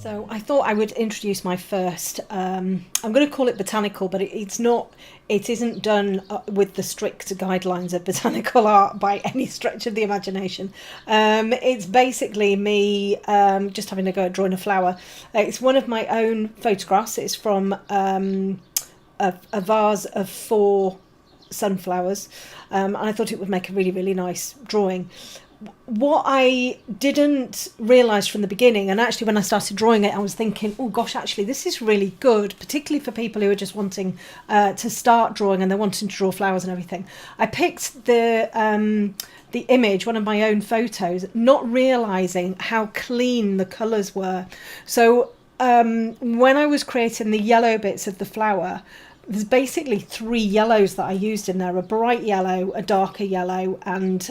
So I thought I would introduce my first. I'm going to call it botanical, but it's not. It isn't done with the strict guidelines of botanical art by any stretch of the imagination. It's basically me just having a go at drawing a flower. It's one of my own photographs. It's from a vase of 4 sunflowers, and I thought it would make a really, really nice drawing. What I didn't realise from the beginning, and actually when I started drawing it, I was thinking, oh gosh, actually this is really good, particularly for people who are just wanting to start drawing and they're wanting to draw flowers and everything. I picked the image, one of my own photos, not realising how clean the colours were. So when I was creating the yellow bits of the flower, there's basically 3 yellows that I used in there: a bright yellow, a darker yellow, and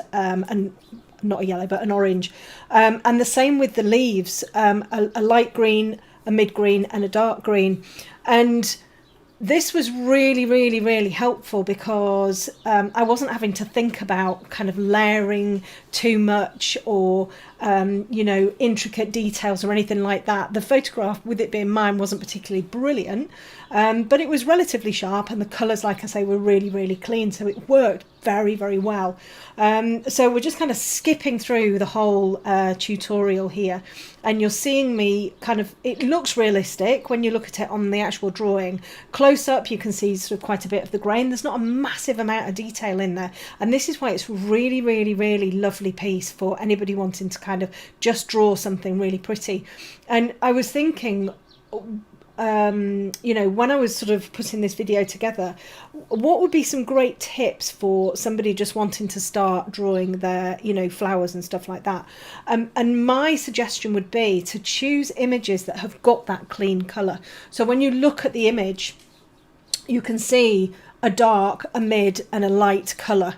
not a yellow, but an orange. And the same with the leaves, a light green, a mid green, and a dark green. And this was really, really, really helpful because I wasn't having to think about kind of layering too much or, intricate details or anything like that. The photograph, with it being mine, wasn't particularly brilliant, but it was relatively sharp, and the colours, like I say, were really, really clean. So it worked very, very well. So we're just kind of skipping through the whole tutorial here, and you're seeing me kind of, it looks realistic when you look at it on the actual drawing. Close up you can see sort of quite a bit of the grain. There's not a massive amount of detail in there, and this is why it's really, really, really lovely piece for anybody wanting to kind of just draw something really pretty. And I was thinking, when I was sort of putting this video together, what would be some great tips for somebody just wanting to start drawing their, flowers and stuff like that? And my suggestion would be to choose images that have got that clean colour. So when you look at the image, you can see a dark, a mid, and a light colour.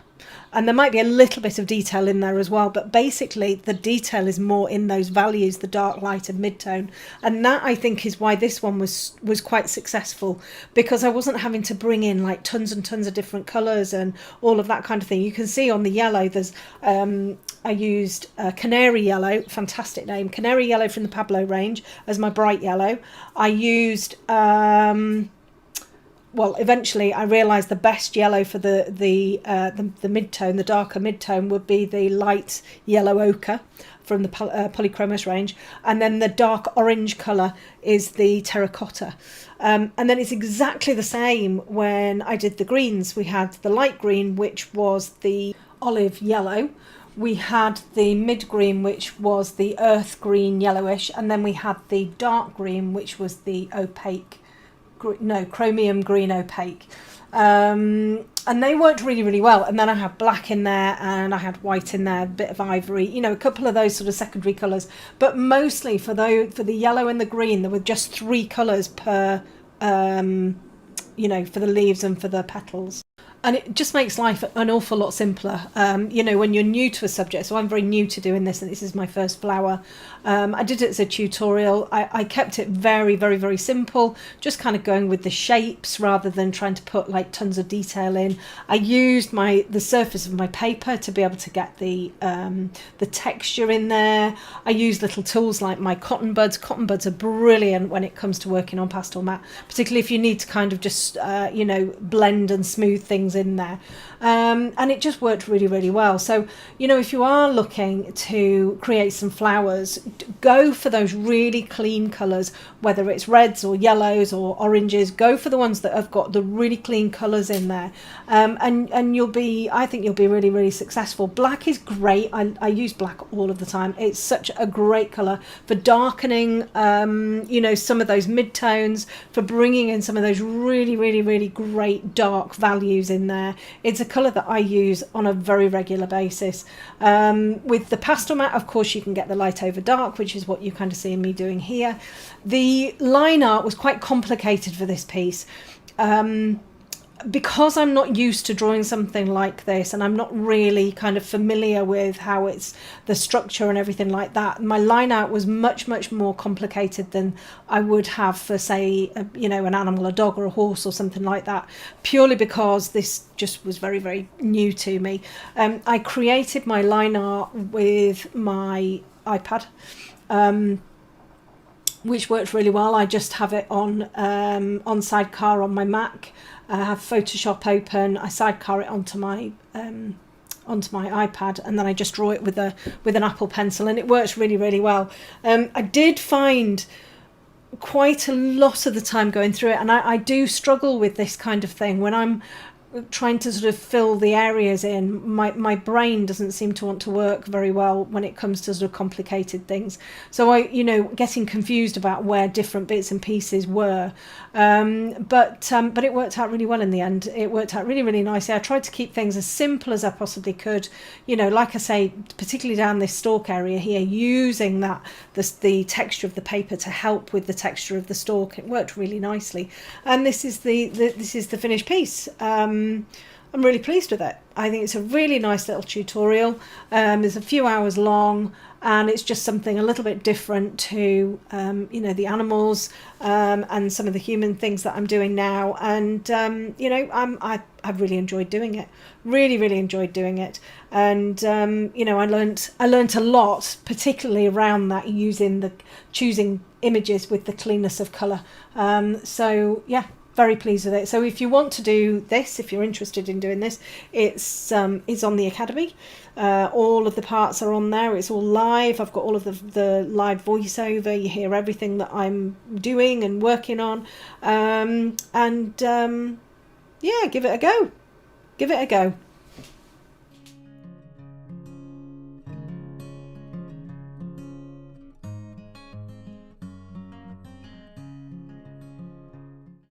And there might be a little bit of detail in there as well, but basically the detail is more in those values, the dark, light and mid-tone. And that, I think, is why this one was quite successful, because I wasn't having to bring in like tons and tons of different colours and all of that kind of thing. You can see on the yellow, there's I used Canary Yellow, fantastic name, Canary Yellow from the Pablo range as my bright yellow. I used... eventually I realised the best yellow for the mid-tone, the darker mid-tone, would be the light yellow ochre from the Polychromos range, and then the dark orange colour is the terracotta. And then it's exactly the same when I did the greens. We had the light green, which was the olive yellow. We had the mid green, which was the earth green yellowish, and then we had the dark green, which was the opaque, chromium green opaque. And they worked really, really well. And then I had black in there, and I had white in there, a bit of ivory, a couple of those sort of secondary colours. But mostly for the yellow and the green, there were just 3 colours per, for the leaves and for the petals. And it just makes life an awful lot simpler, when you're new to a subject. So I'm very new to doing this, and this is my first flower. I did it as a tutorial. I kept it very, very, very simple, just kind of going with the shapes rather than trying to put like tons of detail in. I used the surface of my paper to be able to get the texture in there. I used little tools like my cotton buds. Cotton buds are brilliant when it comes to working on pastel mat, particularly if you need to kind of just, blend and smooth things in there. And it just worked really, really well. So, if you are looking to create some flowers, go for those really clean colours, whether it's reds or yellows or oranges. Go for the ones that have got the really clean colours in there, and I think you'll be really, really successful. Black is great. I use black all of the time. It's such a great colour for darkening some of those mid-tones, for bringing in some of those really, really, really great dark values in there. It's a colour that I use on a very regular basis. With the pastel mat, of course, you can get the light over dark, which is what you kind of see me doing here. The line art was quite complicated for this piece. Because I'm not used to drawing something like this, and I'm not really kind of familiar with how it's the structure and everything like that, my line art was much, much more complicated than I would have for, say, an animal, a dog or a horse or something like that, purely because this just was very, very new to me. I created my line art with my iPad. which works really well. I just have it on Sidecar on my Mac. I have Photoshop open. I sidecar it onto my iPad, and then I just draw it with an Apple Pencil, and it works really, really well. I did find quite a lot of the time going through it, and I do struggle with this kind of thing when I'm trying to sort of fill the areas in. My brain doesn't seem to want to work very well when it comes to sort of complicated things, so I getting confused about where different bits and pieces were, but it worked out really well in the end. It worked out really, really nicely. I tried to keep things as simple as I possibly could, like I say, particularly down this stalk area here, using the texture of the paper to help with the texture of the stalk. It worked really nicely, and this is the finished piece. I'm really pleased with it. I think it's a really nice little tutorial. It's a few hours long, and it's just something a little bit different to the animals and some of the human things that I'm doing now. And I've really enjoyed doing it. Really, really enjoyed doing it. And I learnt a lot, particularly around that, choosing images with the cleanness of colour. So yeah, very pleased with it. So if you want to do this, if you're interested in doing this, it's on the Academy. All of the parts are on there. It's all live. I've got all of the live voiceover. You hear everything that I'm doing and working on. Yeah, give it a go. Give it a go.